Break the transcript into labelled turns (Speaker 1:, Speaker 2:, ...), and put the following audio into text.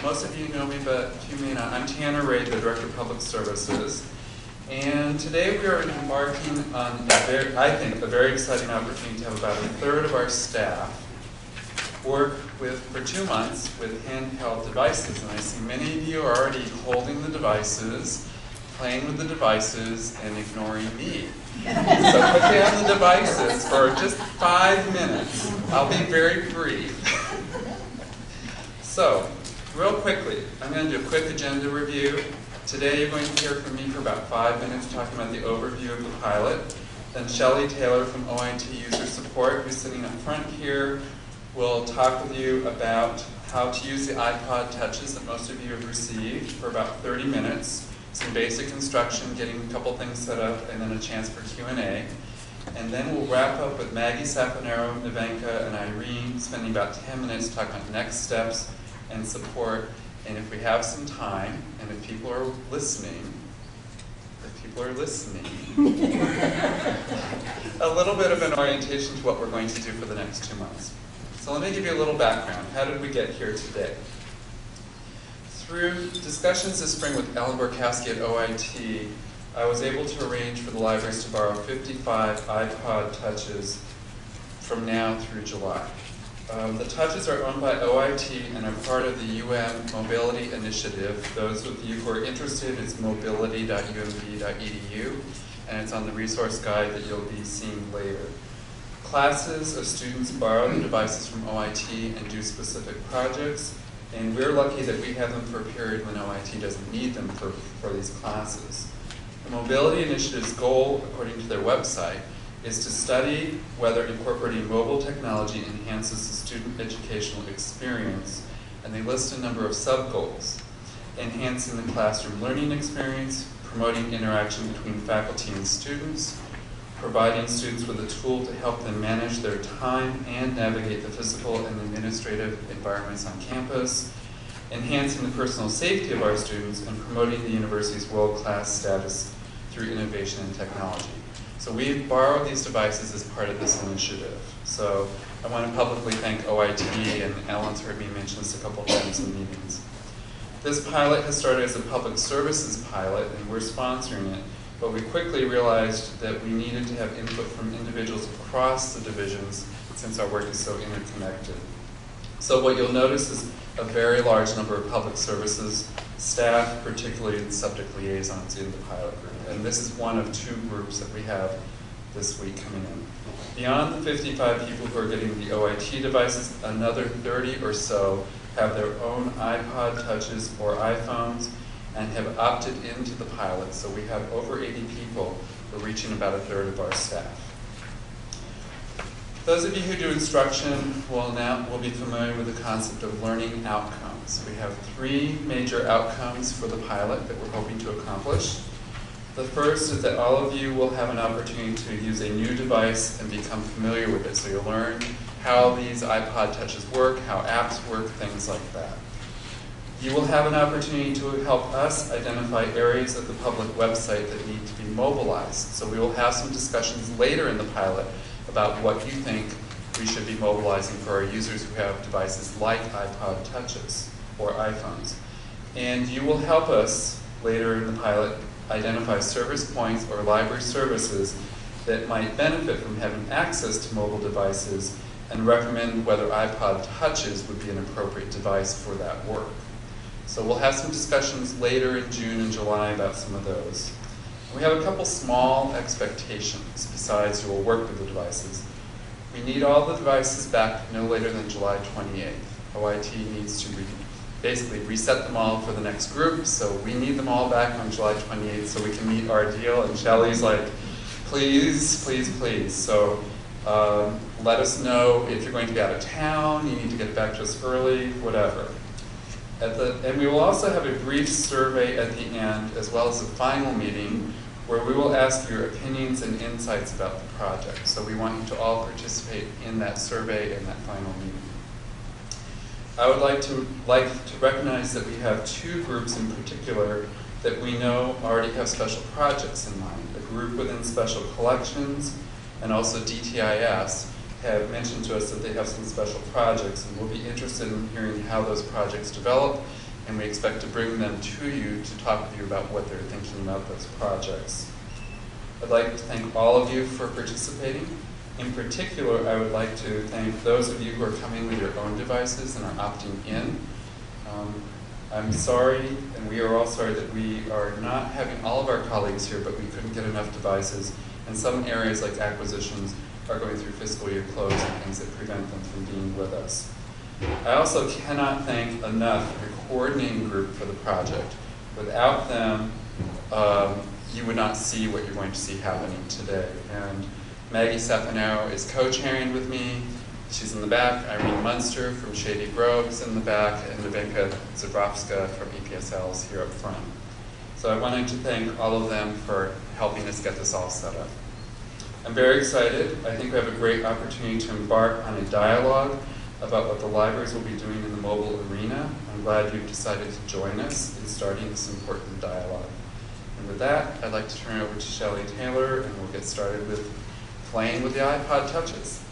Speaker 1: Most of you know me, but you may not. I'm Tanner Ray, the Director of Public Services. And today we are embarking on, I think, a very exciting opportunity to have about a third of our staff work for 2 months with handheld devices. And I see many of you are already holding the devices, playing with the devices, and ignoring me. So put down the devices for just 5 minutes. I'll be very brief. So, real quickly, I'm going to do a quick agenda review. Today you're going to hear from me for about 5 minutes talking about the overview of the pilot. Then Shelley Taylor from OIT User Support, who's sitting up front here, will talk with you about how to use the iPod touches that most of you have received for about 30 minutes. Some basic instruction, getting a couple things set up, and then a chance for Q&A. And then we'll wrap up with Maggie Saponaro, Nevenka, and Irene, spending about 10 minutes talking about next steps and support. And if we have some time, and if people are listening, a little bit of an orientation to what we're going to do for the next 2 months. So let me give you a little background. How did we get here today? Through discussions this spring with Ellen Borkowski at OIT, I was able to arrange for the libraries to borrow 55 iPod touches from now through July. The touches are owned by OIT and are part of the Mobility Initiative. Those of you who are interested, it's mobility.umb.edu, and it's on the resource guide that you'll be seeing later. Classes of students borrow the devices from OIT and do specific projects, and we're lucky that we have them for a period when OIT doesn't need them for these classes. The Mobility Initiative's goal, according to their website, is to study whether incorporating mobile technology enhances the student educational experience, and they list a number of sub-goals: enhancing the classroom learning experience, promoting interaction between faculty and students, providing students with a tool to help them manage their time and navigate the physical and administrative environments on campus, enhancing the personal safety of our students, and promoting the university's world-class status through innovation and technology. So we've borrowed these devices as part of this initiative. So I want to publicly thank OIT, and Ellen's heard me mention this a couple of times in meetings. This pilot has started as a public services pilot, and we're sponsoring it, but we quickly realized that we needed to have input from individuals across the divisions since our work is so interconnected. So what you'll notice is a very large number of public services staff, particularly the subject liaisons in the pilot group. And this is one of 2 groups that we have this week coming in. Beyond the 55 people who are getting the OIT devices, another 30 or so have their own iPod touches or iPhones and have opted into the pilot. So we have over 80 people. We're reaching about a third of our staff. Those of you who do instruction will be familiar with the concept of learning outcomes. We have 3 major outcomes for the pilot that we're hoping to accomplish. The first is that all of you will have an opportunity to use a new device and become familiar with it. So you'll learn how these iPod touches work, how apps work, things like that. You will have an opportunity to help us identify areas of the public website that need to be mobilized. So we will have some discussions later in the pilot about what you think we should be mobilizing for our users who have devices like iPod touches or iPhones. And you will help us later in the pilot identify service points or library services that might benefit from having access to mobile devices and recommend whether iPod touches would be an appropriate device for that work. So we'll have some discussions later in June and July about some of those. We have a couple small expectations besides you will work with the devices. We need all the devices back no later than July 28th. OIT needs to basically reset them all for the next group, so we need them all back on July 28th so we can meet our deal. And Shelley's like, please, please, please. So let us know if you're going to be out of town, you need to get back to us early, whatever. And we will also have a brief survey at the end, as well as a final meeting, where we will ask your opinions and insights about the project. So we want you to all participate in that survey and that final meeting. I would like to recognize that we have 2 groups in particular that we know already have special projects in mind. A group within Special Collections and also DTIS have mentioned to us that they have some special projects, and we'll be interested in hearing how those projects develop, and we expect to bring them to you to talk with you about what they're thinking about those projects. I'd like to thank all of you for participating. In particular, I would like to thank those of you who are coming with your own devices and are opting in. I'm sorry, and we are all sorry that we are not having all of our colleagues here, but we couldn't get enough devices. And some areas like acquisitions are going through fiscal year close and things that prevent them from being with us. I also cannot thank enough the coordinating group for the project. Without them, you would not see what you're going to see happening today. And Maggie Safanaro is co-chairing with me. She's in the back. Irene Munster from Shady Grove is in the back, and Nevenka Zabrovska from EPSL is here up front. So I wanted to thank all of them for helping us get this all set up. I'm very excited. I think we have a great opportunity to embark on a dialogue about what the libraries will be doing in the mobile arena. I'm glad you've decided to join us in starting this important dialogue. And with that, I'd like to turn it over to Shelley Taylor, and we'll get started with playing with the iPod Touches.